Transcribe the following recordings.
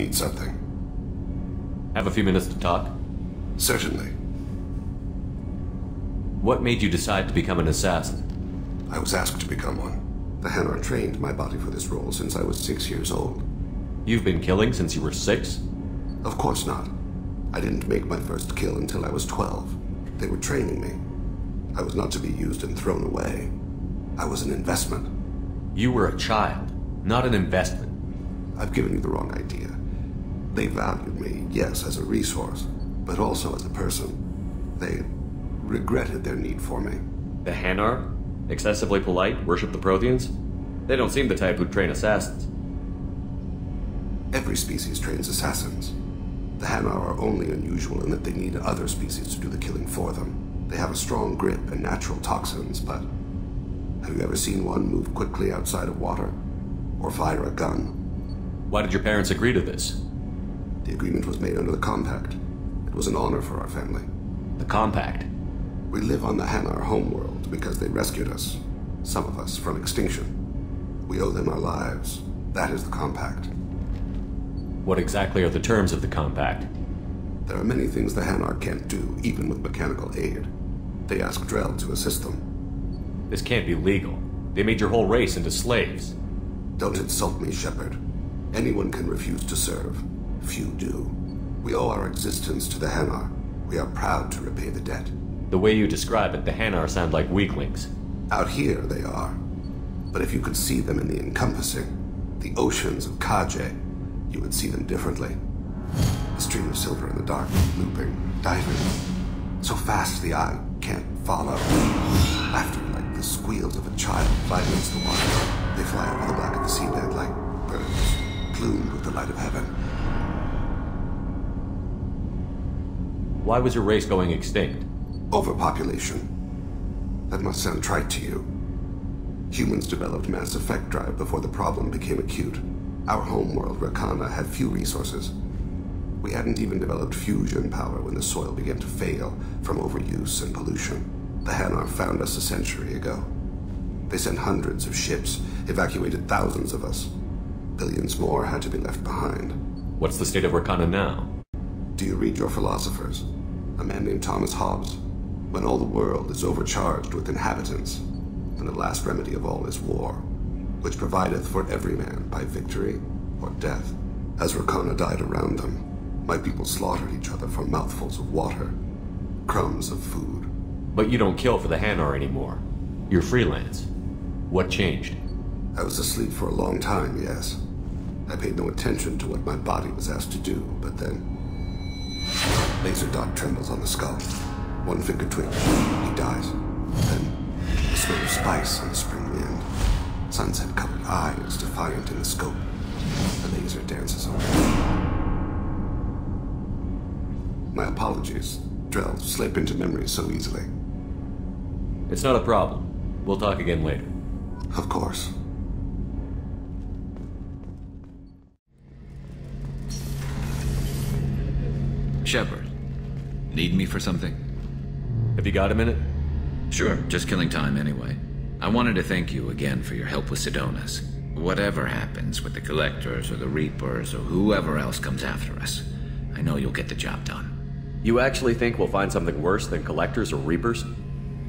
need something. Have a few minutes to talk? Certainly. What made you decide to become an assassin? I was asked to become one. The Hanar trained my body for this role since I was 6 years old. You've been killing since you were 6? Of course not. I didn't make my first kill until I was 12. They were training me. I was not to be used and thrown away. I was an investment. You were a child, not an investment. I've given you the wrong idea. They valued me, yes, as a resource, but also as a person. They regretted their need for me. The Hanar? Excessively polite, worship the Protheans? They don't seem the type who'd train assassins. Every species trains assassins. The Hanar are only unusual in that they need other species to do the killing for them. They have a strong grip and natural toxins, but have you ever seen one move quickly outside of water? Or fire a gun? Why did your parents agree to this? The agreement was made under the Compact. It was an honor for our family. The Compact? We live on the Hanar homeworld because they rescued us, some of us, from extinction. We owe them our lives. That is the Compact. What exactly are the terms of the Compact? There are many things the Hanar can't do, even with mechanical aid. They ask Drell to assist them. This can't be legal. They made your whole race into slaves. Don't insult me, Shepard. Anyone can refuse to serve. Few do. We owe our existence to the Hanar. We are proud to repay the debt. The way you describe it, the Hanar sound like weaklings. Out here, they are. But if you could see them in the encompassing, the oceans of Kaje, you would see them differently. A stream of silver in the dark, looping, diving. So fast the eye can't follow. Laughter like the squeals of a child flying against the water. They fly over the black of the seabed like birds, plumed with the light of heaven. Why was your race going extinct? Overpopulation. That must sound trite to you. Humans developed mass effect drive before the problem became acute. Our homeworld, Rakana, had few resources. We hadn't even developed fusion power when the soil began to fail from overuse and pollution. The Hanar found us a century ago. They sent hundreds of ships, evacuated thousands of us. Billions more had to be left behind. What's the state of Rakana now? Do you read your philosophers? A man named Thomas Hobbes. When all the world is overcharged with inhabitants, and the last remedy of all is war, which provideth for every man by victory or death. As Rakana died around them, my people slaughtered each other for mouthfuls of water, crumbs of food. But you don't kill for the Hanar anymore. You're freelance. What changed? I was asleep for a long time, yes. I paid no attention to what my body was asked to do, but then... Laser dot trembles on the skull. One finger twitch. He dies. Then, the smell of spice on the spring wind. Sunset-colored eyes defiant in the scope. The laser dances over. My apologies. Drell slip into memory so easily. It's not a problem. We'll talk again later. Of course. Shepard, need me for something? Have you got a minute? Sure, just killing time anyway. I wanted to thank you again for your help with Sidonis. Whatever happens with the Collectors or the Reapers or whoever else comes after us, I know you'll get the job done. You actually think we'll find something worse than Collectors or Reapers?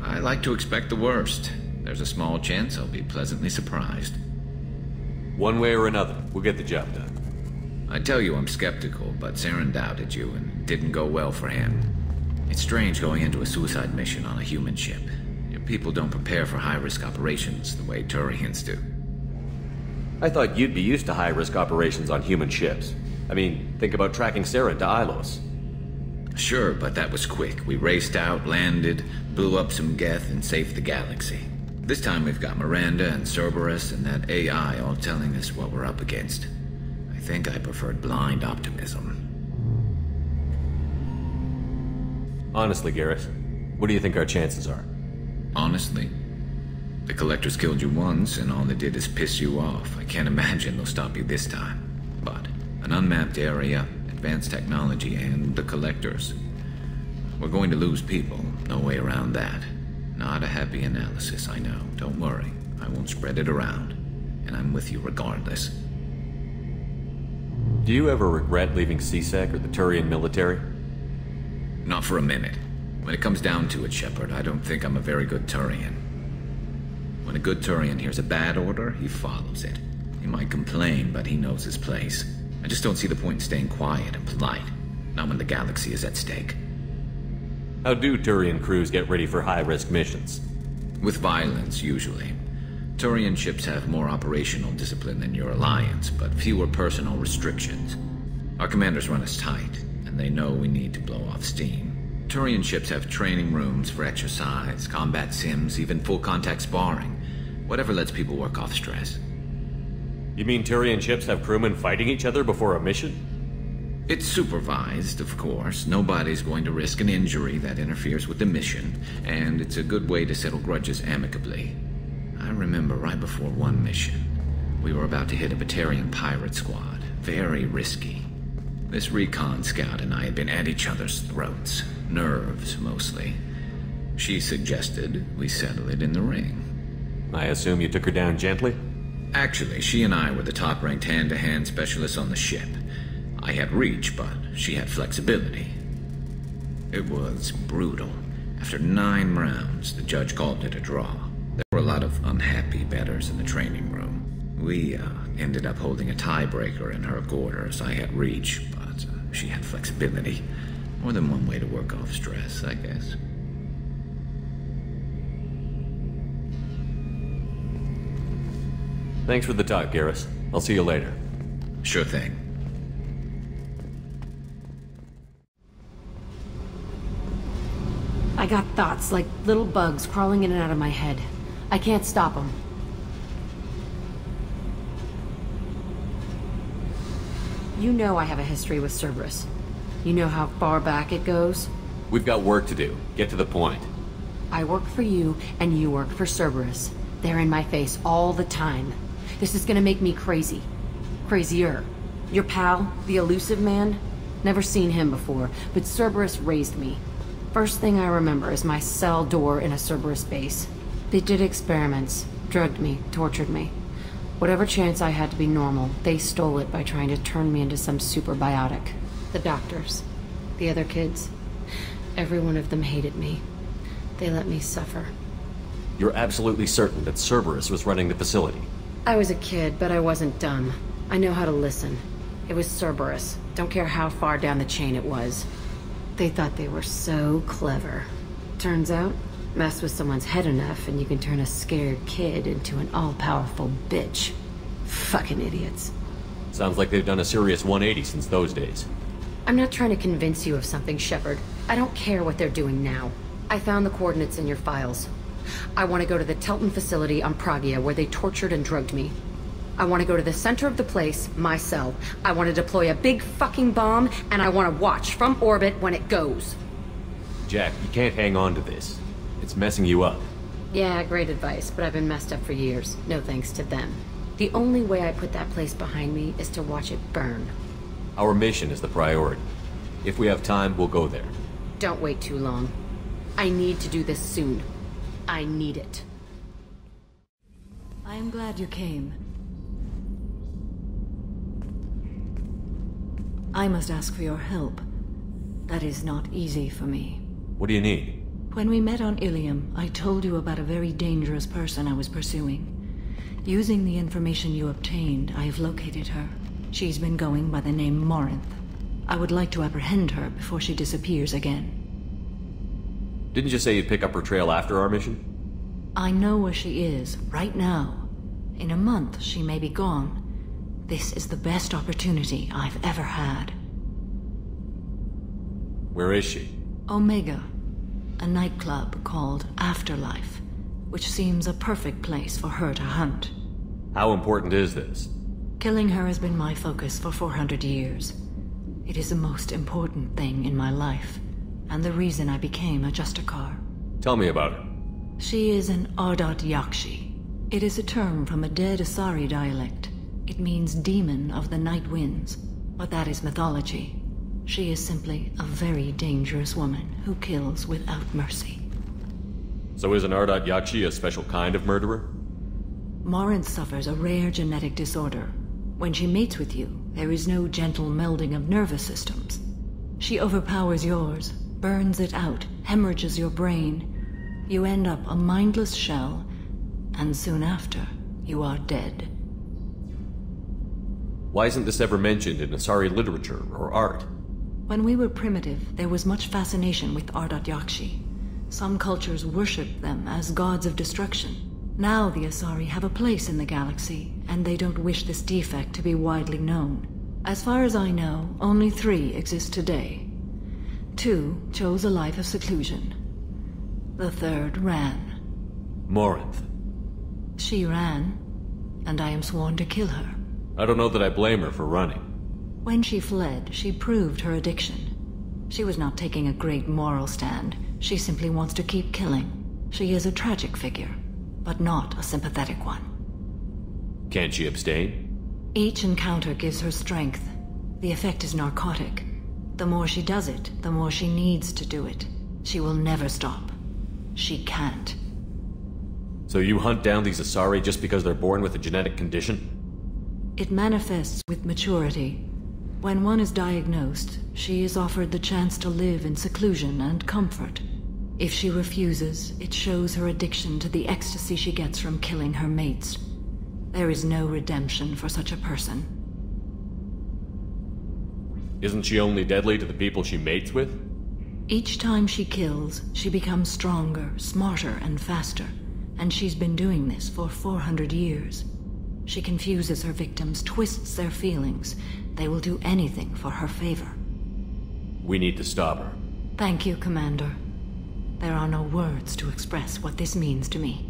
I like to expect the worst. There's a small chance I'll be pleasantly surprised. One way or another, we'll get the job done. I tell you I'm skeptical, but Saren doubted you and it didn't go well for him. It's strange going into a suicide mission on a human ship. Your people don't prepare for high-risk operations the way Turians do. I thought you'd be used to high-risk operations on human ships. I mean, think about tracking Saren to Ilos. Sure, but that was quick. We raced out, landed, blew up some Geth, and saved the galaxy. This time we've got Miranda and Cerberus and that AI all telling us what we're up against. I think I preferred blind optimism. Honestly, Garrus, what do you think our chances are? Honestly? The Collectors killed you once, and all they did is piss you off. I can't imagine they'll stop you this time. But an unmapped area, advanced technology, and the Collectors. We're going to lose people, no way around that. Not a happy analysis, I know. Don't worry, I won't spread it around. And I'm with you regardless. Do you ever regret leaving C-Sec or the Turian military? Not for a minute. When it comes down to it, Shepard, I don't think I'm a very good Turian. When a good Turian hears a bad order, he follows it. He might complain, but he knows his place. I just don't see the point in staying quiet and polite. Not when the galaxy is at stake. How do Turian crews get ready for high-risk missions? With violence, usually. Turian ships have more operational discipline than your alliance, but fewer personal restrictions. Our commanders run us tight, and they know we need to blow off steam. Turian ships have training rooms for exercise, combat sims, even full-contact sparring. Whatever lets people work off stress. You mean Turian ships have crewmen fighting each other before a mission? It's supervised, of course. Nobody's going to risk an injury that interferes with the mission, and it's a good way to settle grudges amicably. I remember right before one mission, we were about to hit a Batarian pirate squad. Very risky. This recon scout and I had been at each other's throats. Nerves, mostly. She suggested we settle it in the ring. I assume you took her down gently? Actually, she and I were the top-ranked hand-to-hand specialists on the ship. I had reach, but she had flexibility. It was brutal. After 9 rounds, the judge called it a draw. There were a lot of unhappy bettors in the training room. We ended up holding a tiebreaker in her quarters. I had reach, but she had flexibility. More than one way to work off stress, I guess. Thanks for the talk, Garrus. I'll see you later. Sure thing. I got thoughts like little bugs crawling in and out of my head. I can't stop them. You know I have a history with Cerberus. You know how far back it goes? We've got work to do. Get to the point. I work for you, and you work for Cerberus. They're in my face all the time. This is gonna make me crazy. Crazier. Your pal, the elusive man? Never seen him before, but Cerberus raised me. First thing I remember is my cell door in a Cerberus base. They did experiments, drugged me, tortured me. Whatever chance I had to be normal, they stole it by trying to turn me into some superbiotic. The doctors, the other kids, every one of them hated me. They let me suffer. You're absolutely certain that Cerberus was running the facility? I was a kid, but I wasn't dumb. I know how to listen. It was Cerberus. Don't care how far down the chain it was. They thought they were so clever. Turns out, mess with someone's head enough and you can turn a scared kid into an all-powerful bitch. Fucking idiots. Sounds like they've done a serious 180 since those days. I'm not trying to convince you of something, Shepard. I don't care what they're doing now. I found the coordinates in your files. I want to go to the Telton facility on Pragia where they tortured and drugged me. I want to go to the center of the place, my cell. I want to deploy a big fucking bomb, and I want to watch from orbit when it goes. Jack, you can't hang on to this. It's messing you up. Yeah, great advice, but I've been messed up for years. No thanks to them. The only way I put that place behind me is to watch it burn. Our mission is the priority. If we have time, we'll go there. Don't wait too long. I need to do this soon. I need it. I am glad you came. I must ask for your help. That is not easy for me. What do you need? When we met on Ilium, I told you about a very dangerous person I was pursuing. Using the information you obtained, I have located her. She's been going by the name Morinth. I would like to apprehend her before she disappears again. Didn't you say you'd pick up her trail after our mission? I know where she is, right now. In a month, she may be gone. This is the best opportunity I've ever had. Where is she? Omega, a nightclub called Afterlife, which seems a perfect place for her to hunt. How important is this? Killing her has been my focus for 400 years. It is the most important thing in my life, and the reason I became a Justicar. Tell me about her. She is an Ardat Yakshi. It is a term from a dead Asari dialect. It means demon of the night winds, but that is mythology. She is simply a very dangerous woman who kills without mercy. So is an Ardat Yakshi a special kind of murderer? Morinth suffers a rare genetic disorder. When she mates with you, there is no gentle melding of nervous systems. She overpowers yours, burns it out, hemorrhages your brain. You end up a mindless shell, and soon after, you are dead. Why isn't this ever mentioned in Asari literature or art? When we were primitive, there was much fascination with Ardat Yakshi. Some cultures worshipped them as gods of destruction. Now the Asari have a place in the galaxy, and they don't wish this defect to be widely known. As far as I know, only 3 exist today. 2 chose a life of seclusion. The 3rd ran. Morinth. She ran, and I am sworn to kill her. I don't know that I blame her for running. When she fled, she proved her addiction. She was not taking a great moral stand. She simply wants to keep killing. She is a tragic figure, but not a sympathetic one. Can't she abstain? Each encounter gives her strength. The effect is narcotic. The more she does it, the more she needs to do it. She will never stop. She can't. So you hunt down these Asari just because they're born with a genetic condition? It manifests with maturity. When one is diagnosed, she is offered the chance to live in seclusion and comfort. If she refuses, it shows her addiction to the ecstasy she gets from killing her mates. There is no redemption for such a person. Isn't she only deadly to the people she mates with? Each time she kills, she becomes stronger, smarter, and faster. And she's been doing this for 400 years. She confuses her victims, twists their feelings. They will do anything for her favor. We need to stop her. Thank you, Commander. There are no words to express what this means to me.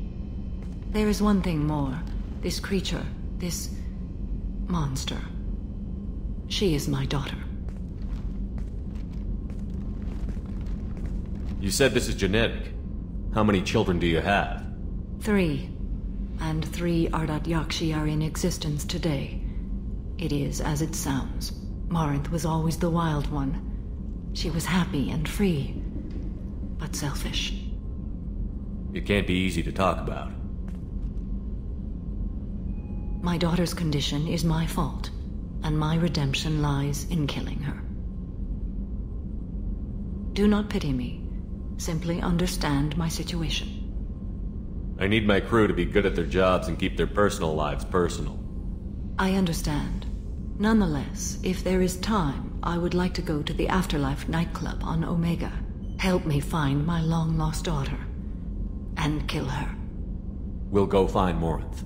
There is one thing more. This creature, this monster. She is my daughter. You said this is genetic. How many children do you have? 3. And 3 Ardat Yakshi are in existence today. It is as it sounds. Morinth was always the wild one. She was happy and free, but selfish. It can't be easy to talk about. My daughter's condition is my fault, and my redemption lies in killing her. Do not pity me. Simply understand my situation. I need my crew to be good at their jobs and keep their personal lives personal. I understand. Nonetheless, if there is time, I would like to go to the Afterlife nightclub on Omega. Help me find my long-lost daughter. And kill her. We'll go find Morinth.